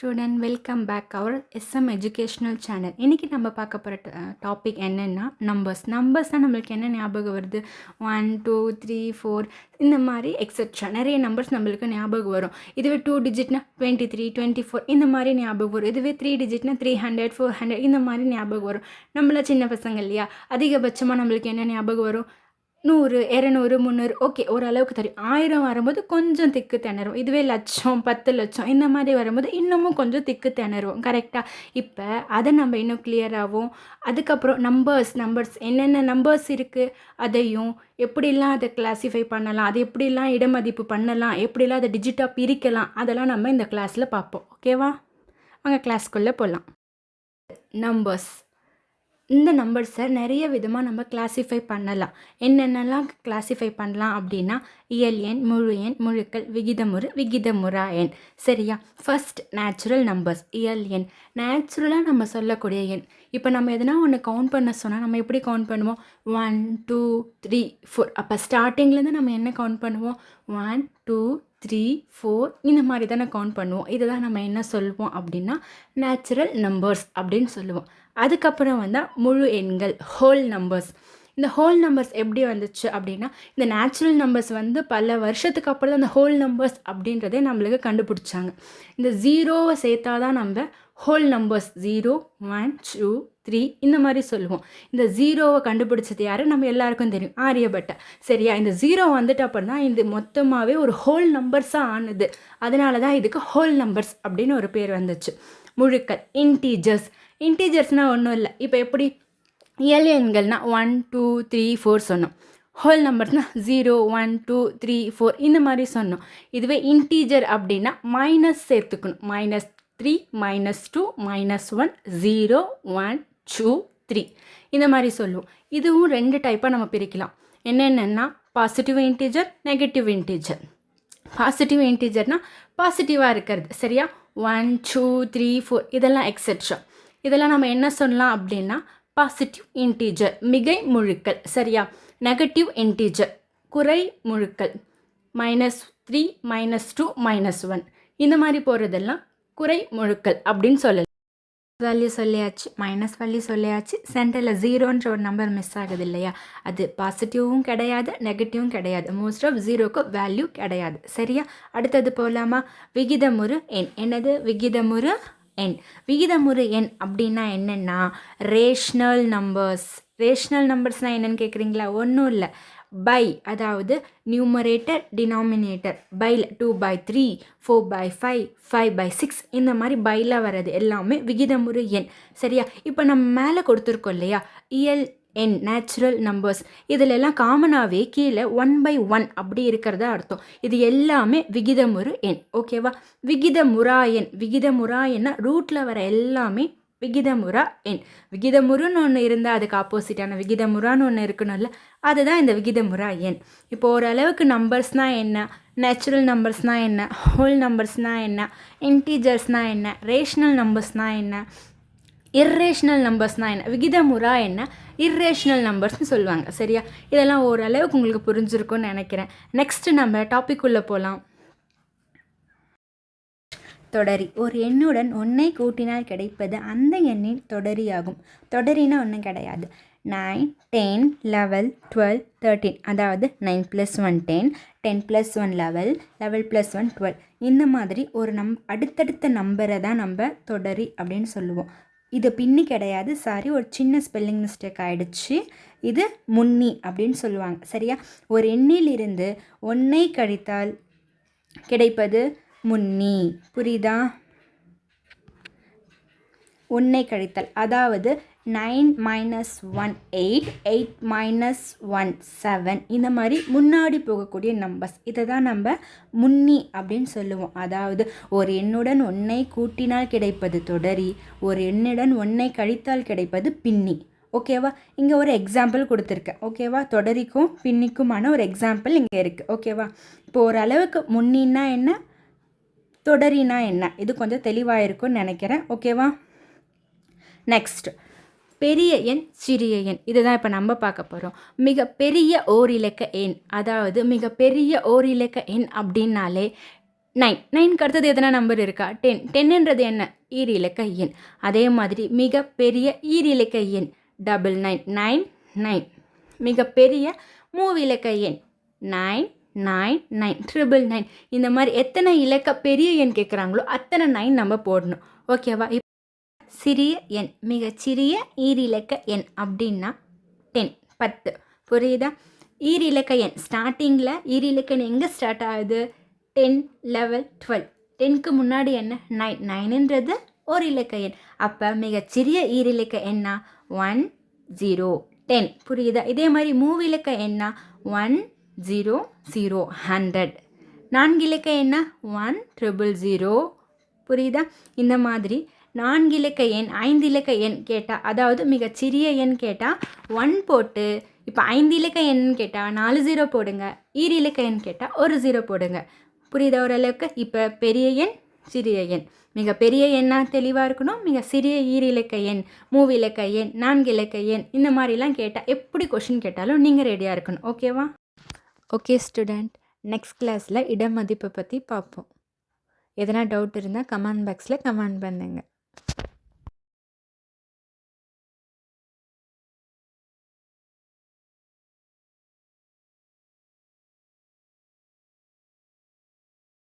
Student welcome back our SM educational channel. இன்றைக்கி நம்ம பார்க்க போகிற டாபிக் என்னென்னா நம்பர்ஸ் தான். நம்மளுக்கு என்ன ஞாபகம் வருது? 1 2 3 4 இந்த மாதிரி எக்ஸெட்ரா நிறைய நம்பர்ஸ் நம்மளுக்கு ஞாபகம் வரும். இதுவே 2 டிஜிட்னா 23 24 இந்த மாதிரி ஞாபகம் வரும். இதுவே 3 டிஜிட்னா 300 400 இந்த மாதிரி ஞாபகம் வரும். நம்மள சின்ன பசங்க இல்லையா, அதிகபட்சமாக நம்மளுக்கு என்ன ஞாபகம் வரும்? 100 200 300 ஓகே, ஓரளவுக்கு தெரியும். 1000 வரும்போது கொஞ்சம் திக்கு திணறும். இதுவே லட்சம் 10 லட்சம் இந்த மாதிரி வரும்போது இன்னமும் கொஞ்சம் திக்கு திணறுவோம். கரெக்டாக? இப்போ அதை நம்ம இன்னும் கிளியராகவும், அதுக்கப்புறம் நம்பர்ஸ் என்னென்ன நம்பர்ஸ் இருக்குது அதையும் எப்படிலாம் அதை கிளாஸிஃபை பண்ணலாம், அது எப்படிலாம் இடமதிப்பு பண்ணலாம், எப்படிலாம் அதை டிஜிட்டாக பிரிக்கலாம், அதெல்லாம் நம்ம இந்த கிளாஸில் பார்ப்போம். ஓகேவா? வாங்க கிளாஸ்க்குள்ளே போகலாம். நம்பர்ஸ், இந்த நம்பர்ஸை நிறைய விதமாக நம்ம கிளாஸிஃபை பண்ணலாம். என்னென்னலாம் கிளாஸிஃபை பண்ணலாம் அப்படின்னா, இயல் எண், முழு எண், முழுக்கள், விகிதமுறு, விகிதமுறா எண். சரியா? First natural numbers. இயல் எண் நேச்சுரலாக நம்ம சொல்லக்கூடிய எண். இப்போ நம்ம எதனா ஒன்று கவுண்ட் பண்ண சொன்னால் நம்ம எப்படி கவுண்ட் பண்ணுவோம்? 1 2 3 4. அப்போ ஸ்டார்டிங்லேருந்து நம்ம என்ன கவுண்ட் பண்ணுவோம்? 1 2 3 4 இந்த மாதிரி தானே கவுண்ட் பண்ணுவோம். இதை தான் நம்ம என்ன சொல்லுவோம் அப்படின்னா நேச்சுரல் நம்பர்ஸ் அப்படின்னு சொல்லுவோம். அதுக்கப்புறம் வந்தால் முழு எண்கள், ஹோல் நம்பர்ஸ். இந்த ஹோல் நம்பர்ஸ் எப்படி வந்துச்சு அப்படின்னா, இந்த நேச்சுரல் நம்பர்ஸ் பல வருஷத்துக்கு அப்புறம் தான் இந்த ஹோல் நம்பர்ஸ் அப்படின்றதே நம்மளுக்கு கண்டுபிடிச்சாங்க. இந்த ஜீரோவை சேர்த்தா தான் நம்ம ஹோல் நம்பர்ஸ் 0 1 2 3 இந்த மாதிரி சொல்லுவோம். இந்த ஜீரோவை கண்டுபிடிச்சது யார்? நம்ம எல்லாருக்கும் தெரியும், ஆரியபட்டா. சரியா? இந்த ஜீரோ வந்துட்டு அப்புறம் தான் இது மொத்தமாகவே ஒரு ஹோல் நம்பர்ஸாக ஆனது. அதனால தான் இதுக்கு ஹோல் நம்பர்ஸ் அப்படின்னு ஒரு பேர் வந்துச்சு. முழுக்கள், இன்டீஜர்ஸ்னால் ஒன்றும் இல்லை. இப்போ எப்படி இயல் எண்கள்னால் 1 2 3 4 சொன்னோம். ஹோல் நம்பர்ஸ்னால் 0 1 2 3 4 இந்த மாதிரி சொன்னோம். இதுவே இன்டீஜர் அப்படின்னா மைனஸ் சேர்த்துக்கணும். -3 -2 -1 0 1 2 3 இந்த மாதிரி சொல்லுவோம். இதுவும் 2 டைப்பாக நம்ம பிரிக்கலாம். என்னென்னா positive integer, negative integer. Positive இன்டீஜர்னால் பாசிட்டிவாக இருக்கிறது. சரியா? 1 2 3 4 இதெல்லாம் எக்ஸெட்ரா. இதெல்லாம் நம்ம என்ன சொல்லலாம் அப்படின்னா பாசிட்டிவ் இன்டீஜர், மிகை முழுக்கள். சரியா? நெகட்டிவ் இன்டீஜர், குறை முழுக்கள். -3 -2 -1 இந்த மாதிரி போகிறதெல்லாம் குறை முழுக்கள் அப்படின்னு சொல்லலாம். வேல்யூ சொல்லியாச்சு, மைனஸ் வேல்யூ சொல்லியாச்சு. சென்டரில் ஜீரோன்ற ஒரு நம்பர் மிஸ் ஆகுது இல்லையா, அது பாசிட்டிவும் கிடையாது, நெகட்டிவும் கிடையாது. மோஸ்ட் ஆஃப் ஜீரோக்கு வேல்யூ கிடையாது. சரியா? அடுத்தது போகலாமா? விகிதமுறு எண். என்னது விகிதமுறு எண்? விகிதமுறு எண் அப்படின்னா என்னென்னா ரேஷ்னல் நம்பர்ஸ்னால் என்னென்னு கேட்குறீங்களா? ஒன்றும் இல்லை, பை, அதாவது நியூமரேட்டர் டினாமினேட்டர். பையில் 2/3 4/5 5/6 இந்த மாதிரி பையில் வர்றது எல்லாமே விகிதமுறு எண். சரியா? இப்போ நம்ம மேலே கொடுத்துருக்கோம் இல்லையா, இயல் எண் நேச்சுரல் நம்பர்ஸ், இதில் எல்லாம் காமனாகவே கீழே 1/1 அப்படி இருக்கிறதா அர்த்தம். இது எல்லாமே விகிதமுறு எண். ஓகேவா? விகிதமுறா எண்ணா ரூட்டில் வர எல்லாமே விகிதமுறா எண். விகிதமுறுன்னு ஒன்று இருந்தால் அதுக்கு ஆப்போசிட்டான விகிதமுறான்னு ஒன்று இருக்கணும்ல, அதுதான் இந்த விகிதமுறா எண். இப்போ ஓரளவுக்கு நம்பர்ஸ்னால் என்ன, நேச்சுரல் நம்பர்ஸ்னால் என்ன, ஹோல் நம்பர்ஸ்னால் என்ன, இன்டீஜர்ஸ்னால் என்ன, ரேஷ்னல் நம்பர்ஸ்னால் என்ன, இர்ரேஷ்னல் நம்பர்ஸ்னால் என்ன, விகிதமுறா என்ன, இர்ரேஷ்னல் நம்பர்ஸ்னு சொல்லுவாங்க. சரியா? இதெல்லாம் ஓரளவுக்கு உங்களுக்கு புரிஞ்சிருக்கும்னு நினைக்கிறேன். நெக்ஸ்ட்டு நம்ம டாபிக் உள்ளே போகலாம். தொடரி. ஒரு எண்ணுடன் 1 கூட்டினால் கிடைப்பது அந்த எண்ணின் தொடரியாகும். தொடரினா ஒன்றும் கிடையாது. 9 10 11 12 13 அதாவது 9 + 1 10 10 + 1 11 11 + 1 12 இந்த மாதிரி ஒரு அடுத்தடுத்த நம்பரை தான் நம்ம தொடரி அப்படின்னு சொல்லுவோம். இது பின்னி கிடையாது, சாரி, ஒரு சின்ன ஸ்பெல்லிங் மிஸ்டேக் ஆகிடுச்சு. இது முன்னி அப்படின்னு சொல்லுவாங்க. சரியா? ஒரு எண்ணிலிருந்து 1 கழித்தால் கிடைப்பது முன்னி. புரியுதா? 1 கழித்தல், அதாவது 9 - 1 8 8 - 1 7 இந்த மாதிரி முன்னாடி போகக்கூடிய நம்பர்ஸ், இதை தான் நம்ம முன்னி அப்படின்னு சொல்லுவோம். அதாவது ஒரு எண்ணுடன் 1 கூட்டினால் கிடைப்பது தொடரி, ஒரு எண்ணுடன் 1 கழித்தால் கிடைப்பது பின்னி. ஓகேவா? இங்கே ஒரு எக்ஸாம்பிள் கொடுத்துருக்கேன். ஓகேவா? தொடரிக்கும் பின்னிக்குமான ஒரு எக்ஸாம்பிள் இங்கே இருக்குது. ஓகேவா? இப்போ ஓரளவுக்கு முன்னின்னா என்ன, தொடரினா என்ன, இது கொஞ்சம் தெளிவாக இருக்கும்னு நினைக்கிறேன். ஓகேவா? நெக்ஸ்ட் பெரிய எண், சிறிய எண். இதுதான் இப்போ நம்ம பார்க்க போகிறோம். மிகப்பெரிய ஓரிலக்க எண், அதாவது மிகப்பெரிய ஓரிலக்க எண் அப்படின்னாலே 9 9க்கு அடுத்தது எதனா நம்பர் இருக்கா? 10 10ன்றது என்ன? ஈரிலக்க எண். அதே மாதிரி மிகப்பெரிய ஈரிலக்க எண் 9999 மிகப்பெரிய மூவிலக்க எண் 999 999 இந்த மாதிரி எத்தனை இலக்க பெரிய எண் கேட்குறாங்களோ அத்தனை 9 நம்ம போடணும். ஓகேவா? சிறிய எண் மிகச்சிறிய ஈரிலக்க எண் அப்படின்னா 10 புரியுதா? ஈரிலக்க எண் ஸ்டார்டிங்கில் ஈரிலக்க எண் எங்கே ஸ்டார்ட் ஆகுது? 10 11 12 10க்கு முன்னாடி என்ன? 9 9ன்றது ஒரு இலக்க எண். அப்போ மிகச்சிறிய ஈரிலக்க எண்ணா 1 0 10 புரியுதா? இதே மாதிரி மூவிலக்க எண்ணா 1 0 0 100 நான்கிலக்க எண்ணா 1 0 0 புரியுதா? இந்த மாதிரி 4 இலக்க எண் 5 இலக்க எண் கேட்டால், அதாவது மிகச்சிறிய எண் கேட்டால் 1 போட்டு, இப்போ 5 இலக்க எண் கேட்டால் 4 0 போடுங்க, ஈரி இலக்க எண் கேட்டால் 1 0 போடுங்க. புரியுதா ஓரளவுக்கு? இப்போ பெரிய எண் சிறிய எண், மிக பெரிய எண்ணாக தெளிவாக இருக்கணும், மிக சிறிய ஈரி இலக்க எண், மூவிலக்க எண், 4 இலக்க எண், இந்த மாதிரிலாம் கேட்டால் எப்படி கொஷின் கேட்டாலும் நீங்கள் ரெடியாக இருக்கணும். ஓகேவா? ஓகே ஸ்டூடெண்ட், நெக்ஸ்ட் கிளாஸில் இடமதிப்பை பற்றி பார்ப்போம். எதனா டவுட் இருந்தால் கமெண்ட் பாக்ஸில் கமெண்ட் பண்ணுங்கள்.